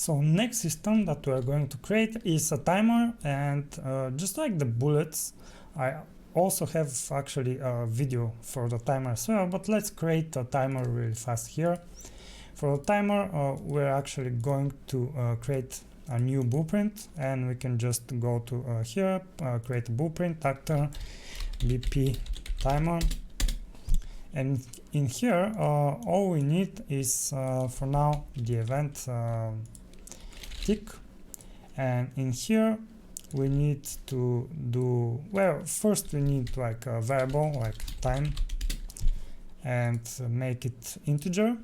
So next system that we are going to create is a timer, and just like the bullets, I also have actually a video for the timer as well, but let's create a timer really fast here. For the timer, we're actually going to create a new blueprint, and we can just go to here, create a blueprint, actor, BP timer, and in here all we need is for now the event tick, and in here we need to do, well, first we need like a variable like time and make it integer,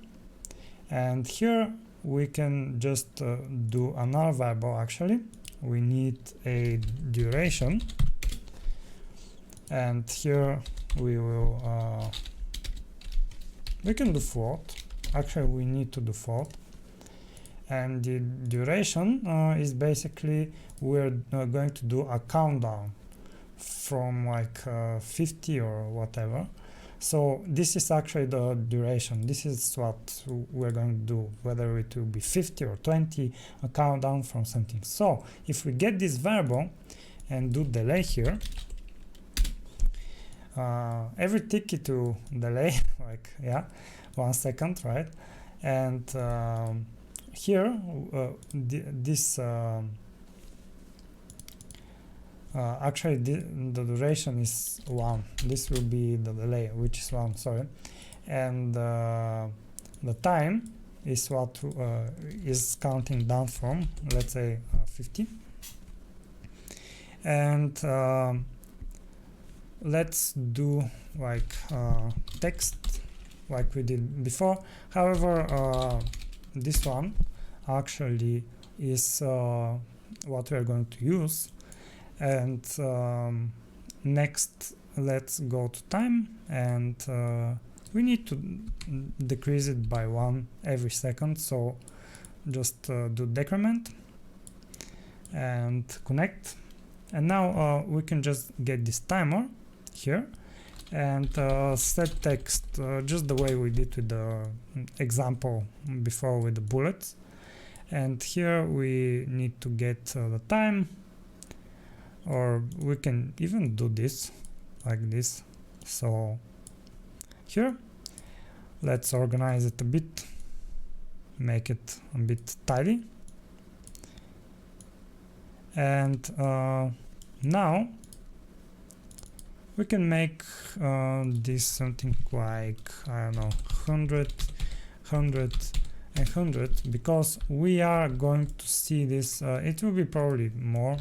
and here we can just do another variable. Actually we need a duration, and here we will we can do float. Actually we need to do float, and the duration is basically we're going to do a countdown from like 50 or whatever. So this is actually the duration. This is what we're going to do, whether it will be 50 or 20, a countdown from something. So if we get this variable and do delay here, every tick it will delay like 1 second, right? And here this actually the duration is 1. This will be the delay, which is 1, sorry, and the time is what is counting down from, let's say 50. And let's do like text like we did before. However, this one actually is what we are going to use. And next let's go to time, and we need to decrease it by 1 every second, so just do decrement and connect, and now we can just get this timer here and set text just the way we did with the example before with the bullets. And here we need to get the time, or we can even do this like this. So here let's organize it a bit, make it a bit tidy, and now we can make this something like, I don't know, 100, 100 and 100, because we are going to see this. It will be probably more,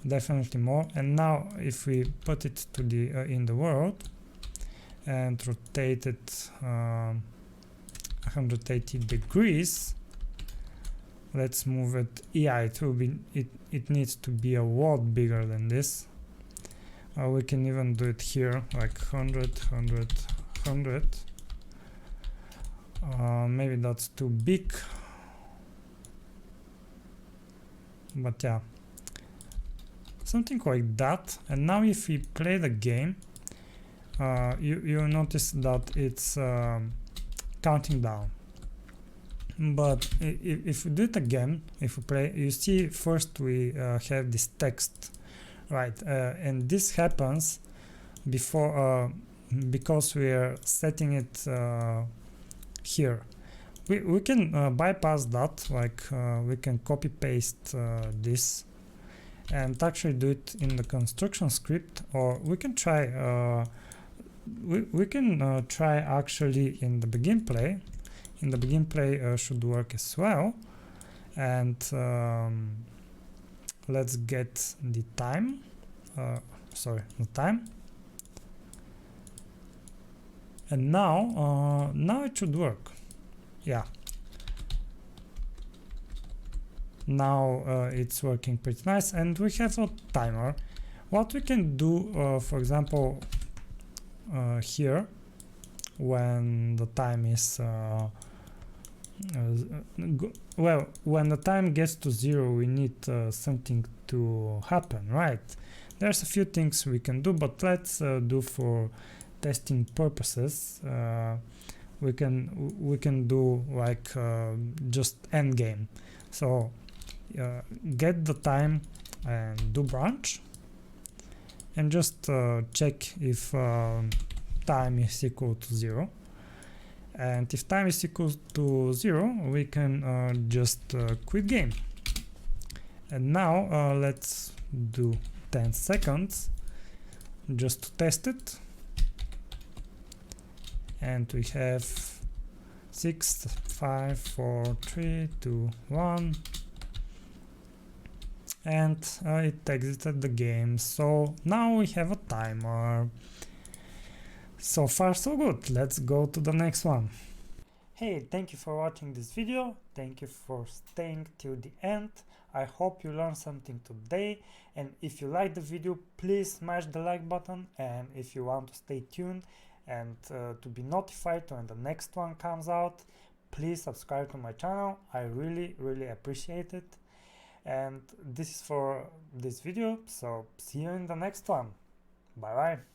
definitely more. And now if we put it to the in the world and rotate it 180 degrees, let's move it. Yeah, it will be, it needs to be a lot bigger than this. We can even do it here like 100, 100, 100. Maybe that's too big, but yeah, something like that. And now if we play the game, you notice that it's counting down. But if we do it again, if we play, you see first we have this text, right? And this happens before because we are setting it here. We can bypass that, like we can copy paste this and actually do it in the construction script, or we can try we can try actually in the begin play. In the begin play should work as well. And let's get the time, sorry, the time. And now now it should work. Yeah, now it's working pretty nice, and we have a timer. What we can do, for example, here, when the time is well, when the time gets to 0, we need something to happen, right? There's a few things we can do, but let's do for testing purposes. We can do like just end game. So get the time and do branch, and just check if time is equal to 0. And if time is equal to 0, we can just quit game. And now let's do 10 seconds just to test it. And we have 6, 5, 4, 3, 2, 1. And it exited the game. So now we have a timer. So far so good. Let's go to the next one. Hey, thank you for watching this video. Thank you for staying till the end. I hope you learned something today, and if you like the video, please smash the like button, and if you want to stay tuned and to be notified when the next one comes out, please subscribe to my channel. I really appreciate it. And this is for this video, so see you in the next one. Bye bye.